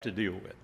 to deal with.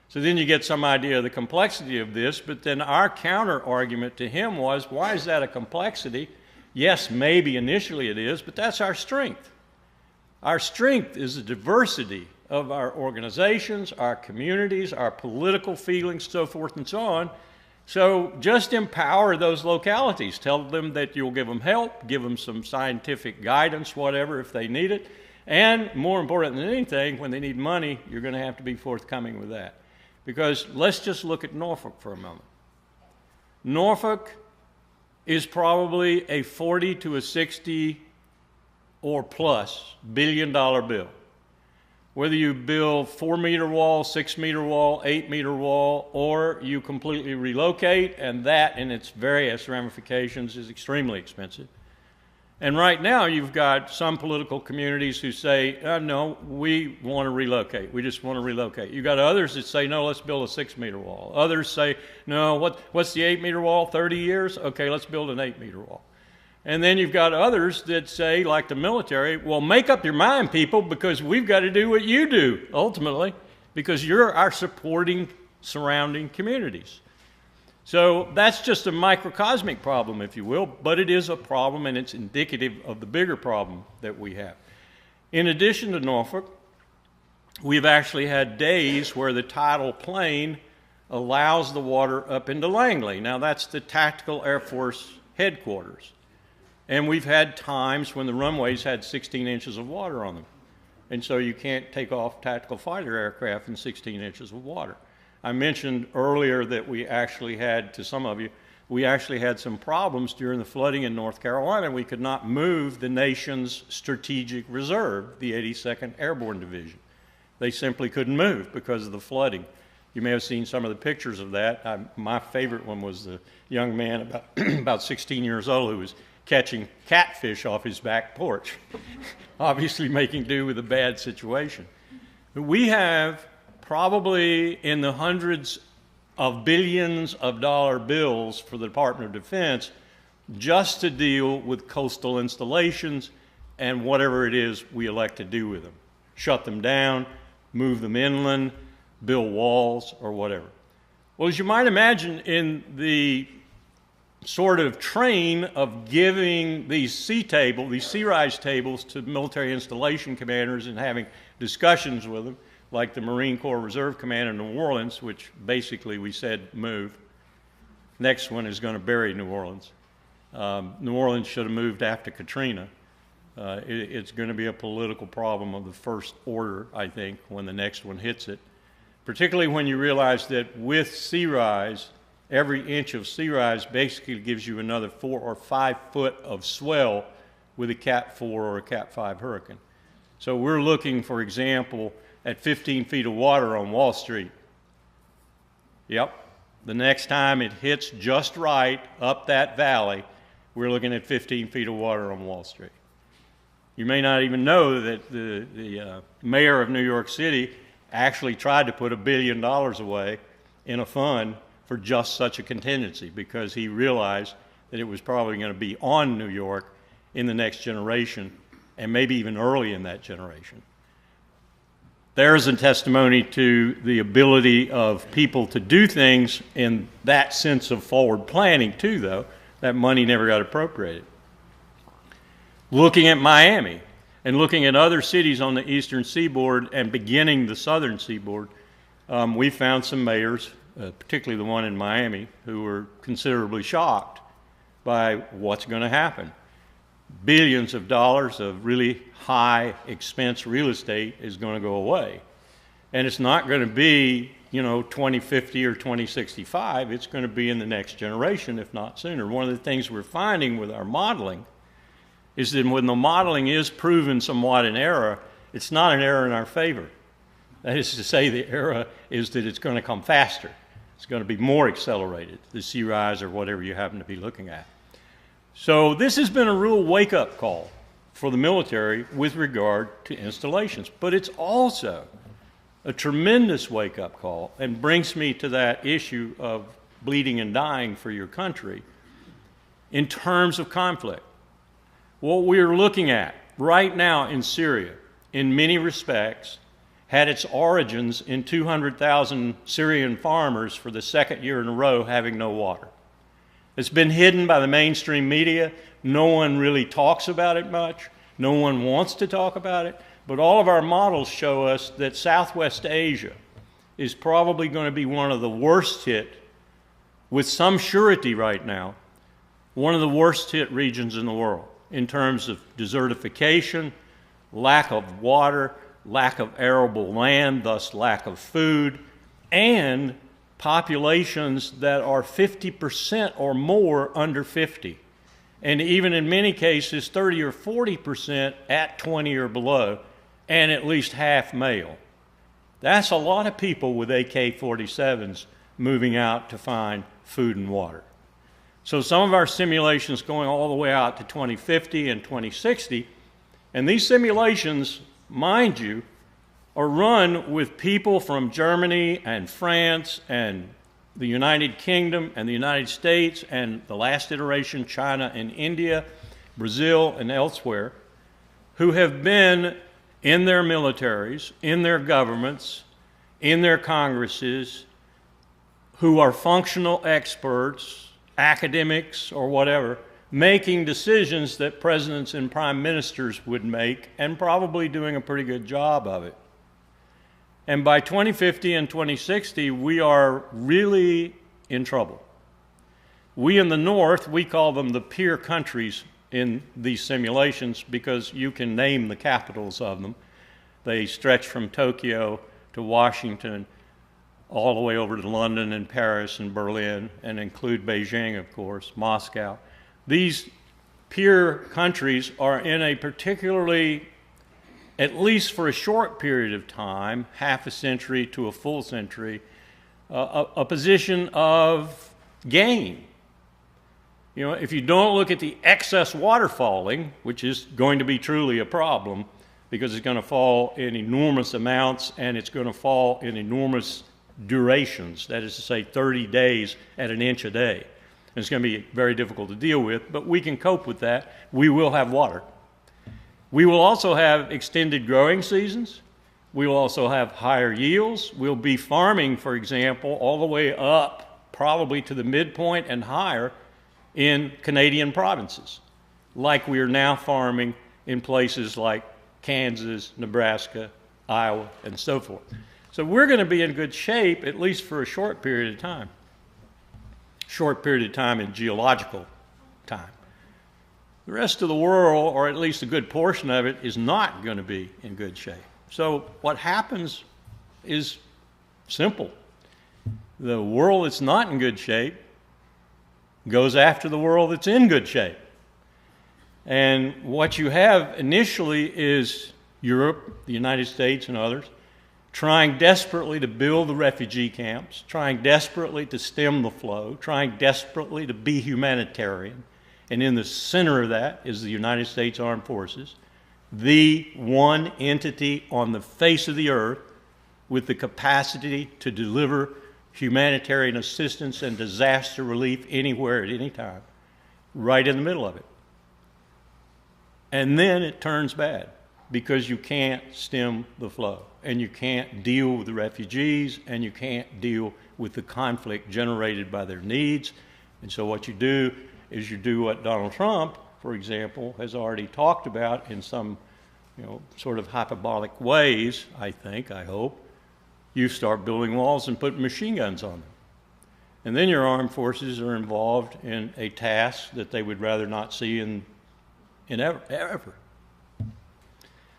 So then you get some idea of the complexity of this, but then our counter argument to him was, why is that a complexity? Yes, maybe initially it is, but that's our strength. Our strength is the diversity of our organizations, our communities, our political feelings, so forth and so on. So just empower those localities. Tell them that you'll give them help, give them some scientific guidance, whatever, if they need it. And more important than anything, when they need money, you're going to have to be forthcoming with that. Because let's just look at Norfolk for a moment. Norfolk is probably a 40 to a 60 or plus billion-dollar bill. Whether you build 4-meter wall, 6-meter wall, 8-meter wall, or you completely relocate, and that in its various ramifications is extremely expensive. And right now you've got some political communities who say, no, we want to relocate. We just want to relocate. You've got others that say, no, let's build a 6-meter wall. Others say, no, what's the 8-meter wall, 30 years? Okay, let's build an 8-meter wall. And then you've got others that say, like the military, well, make up your mind, people, because we've got to do what you do, ultimately, because you're our supporting surrounding communities. So that's just a microcosmic problem, if you will, but it is a problem, and it's indicative of the bigger problem that we have. In addition to Norfolk, we've actually had days where the tidal plain allows the water up into Langley. Now, that's the Tactical Air Force headquarters. And we've had times when the runways had 16 inches of water on them. And so you can't take off tactical fighter aircraft in 16 inches of water. I mentioned earlier that we actually had, to some of you, we actually had some problems during the flooding in North Carolina. We could not move the nation's strategic reserve, the 82nd Airborne Division. They simply couldn't move because of the flooding. You may have seen some of the pictures of that. My favorite one was the young man about 16 years old who was catching catfish off his back porch, obviously making do with a bad situation. But we have probably in the hundreds of billions of dollar bills for the Department of Defense just to deal with coastal installations and whatever it is we elect to do with them. Shut them down, move them inland, build walls, or whatever. Well, as you might imagine, in the sort of train of giving these sea rise tables to military installation commanders and having discussions with them, like the Marine Corps Reserve Command in New Orleans, which basically we said move. Next one is going to bury New Orleans. New Orleans should have moved after Katrina. It's going to be a political problem of the first order, I think, when the next one hits it, particularly when you realize that with sea rise, every inch of sea rise basically gives you another 4 or 5 foot of swell with a Cat 4 or a Cat 5 hurricane. So we're looking, for example, at 15 feet of water on Wall Street. Yep. The next time it hits just right up that valley, we're looking at 15 feet of water on Wall Street. You may not even know that the mayor of New York City actually tried to put $1 billion away in a fund for just such a contingency because he realized that it was probably going to be on New York in the next generation and maybe even early in that generation. There's a testimony to the ability of people to do things in that sense of forward planning too, though. That money never got appropriated. Looking at Miami and looking at other cities on the eastern seaboard and beginning the southern seaboard, we found some mayors, particularly the one in Miami, who were considerably shocked by what's going to happen. Billions of dollars of really high expense real estate is going to go away. And it's not going to be, 2050 or 2065. It's going to be in the next generation, if not sooner. One of the things we're finding with our modeling is that when the modeling is proven somewhat in error, it's not an error in our favor. That is to say, the error is that it's going to come faster. It's going to be more accelerated, the sea rise or whatever you happen to be looking at. So this has been a real wake-up call for the military with regard to installations. But it's also a tremendous wake-up call and brings me to that issue of bleeding and dying for your country in terms of conflict. What we're looking at right now in Syria, in many respects, had its origins in 200,000 Syrian farmers for the second year in a row having no water. It's been hidden by the mainstream media. No one really talks about it much. No one wants to talk about it. But all of our models show us that Southwest Asia is probably going to be one of the worst hit, with some surety right now, one of the worst hit regions in the world in terms of desertification, lack of water, lack of arable land, thus lack of food, and populations that are 50% or more under 50. And even in many cases, 30 or 40% at 20 or below, and at least half male. That's a lot of people with AK-47s moving out to find food and water. So some of our simulations going all the way out to 2050 and 2060, and these simulations, mind you, are run with people from Germany and France and the United Kingdom and the United States and the last iteration, China and India, Brazil and elsewhere, who have been in their militaries, in their governments, in their congresses, who are functional experts, academics or whatever, making decisions that presidents and prime ministers would make, and probably doing a pretty good job of it. And by 2050 and 2060, we are really in trouble. We in the North, we call them the peer countries in these simulations because you can name the capitals of them. They stretch from Tokyo to Washington, all the way over to London and Paris and Berlin, and include Beijing, of course, Moscow. These peer countries are in a particularly, at least for a short period of time, half a century to a full century, a position of gain. You know, if you don't look at the excess water falling, which is going to be truly a problem, because it's going to fall in enormous amounts and it's going to fall in enormous durations, that is to say 30 days at an inch a day. And it's going to be very difficult to deal with, but we can cope with that. We will have water. We will also have extended growing seasons. We will also have higher yields. We'll be farming, for example, all the way up, probably to the midpoint and higher in Canadian provinces, like we are now farming in places like Kansas, Nebraska, Iowa, and so forth. So we're going to be in good shape, at least for a short period of time. Short period of time in geological time. The rest of the world, or at least a good portion of it, is not going to be in good shape. So what happens is simple. The world that's not in good shape goes after the world that's in good shape. And what you have initially is Europe, the United States, and others trying desperately to build the refugee camps, trying desperately to stem the flow, trying desperately to be humanitarian. And in the center of that is the United States Armed Forces, the one entity on the face of the earth with the capacity to deliver humanitarian assistance and disaster relief anywhere at any time, right in the middle of it. And then it turns bad because you can't stem the flow and you can't deal with the refugees and you can't deal with the conflict generated by their needs. And so what you do is you do what Donald Trump, for example, has already talked about in some, sort of hyperbolic ways, I hope. You start building walls and putting machine guns on them. And then your armed forces are involved in a task that they would rather not see in ever.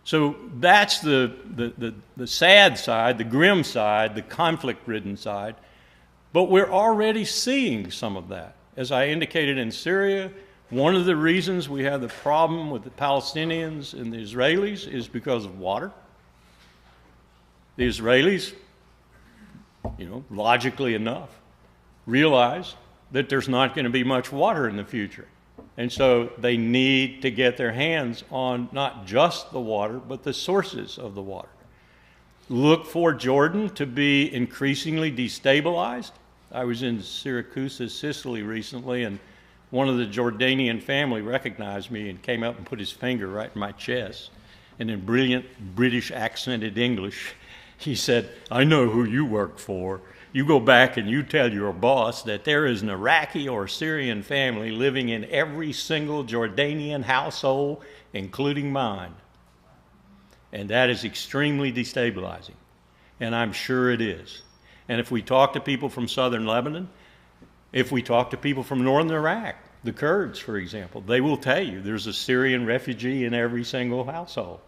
So that's the sad side, the grim side, the conflict-ridden side. But we're already seeing some of that. As I indicated in Syria, one of the reasons we have the problem with the Palestinians and the Israelis is because of water. The Israelis, logically enough, realize that there's not going to be much water in the future. And so they need to get their hands on not just the water, but the sources of the water. Look for Jordan to be increasingly destabilized. I was in Syracuse, Sicily recently, and one of the Jordanian family recognized me and came up and put his finger right in my chest. And in brilliant British accented English, He said, I know who you work for. You go back and you tell your boss that there is an Iraqi or Syrian family living in every single Jordanian household, including mine. And that is extremely destabilizing. And I'm sure it is. And if we talk to people from southern Lebanon, if we talk to people from northern Iraq, the Kurds, for example, they will tell you there's a Syrian refugee in every single household.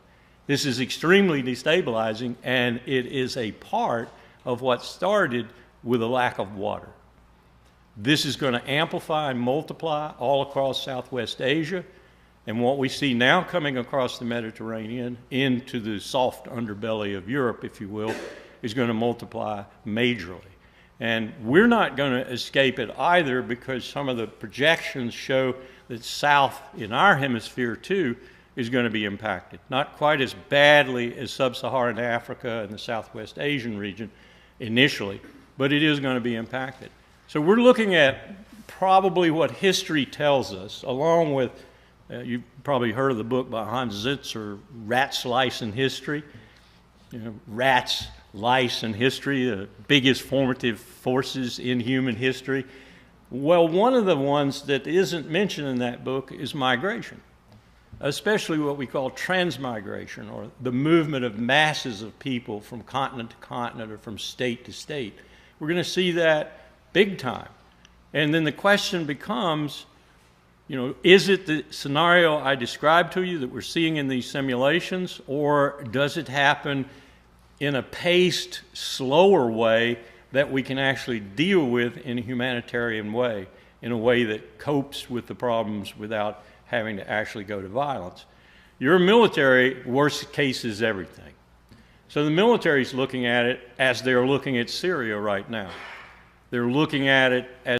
This is extremely destabilizing, and it is a part of what started with a lack of water. This is going to amplify and multiply all across Southwest Asia, and what we see now coming across the Mediterranean into the soft underbelly of Europe, if you will, is going to multiply majorly. And we're not going to escape it either, because some of the projections show that south in our hemisphere too is going to be impacted. Not quite as badly as sub-Saharan Africa and the Southwest Asian region initially, but it is going to be impacted. So we're looking at probably what history tells us, along with, you've probably heard of the book by Hans Zitzer, Rats, Lice, and History. You know, rats, lice, and history, the biggest formative forces in human history. Well, one of the ones that isn't mentioned in that book is migration, especially what we call transmigration, or the movement of masses of people from continent to continent or from state to state. We're going to see that big time. And then the question becomes, you know, is it the scenario I described to you that we're seeing in these simulations, or does it happen in a paced, slower way that we can actually deal with in a humanitarian way, in a way that copes with the problems without having to actually go to violence? Your military, worst case is everything. So the military is looking at it as they're looking at Syria right now. They're looking at it as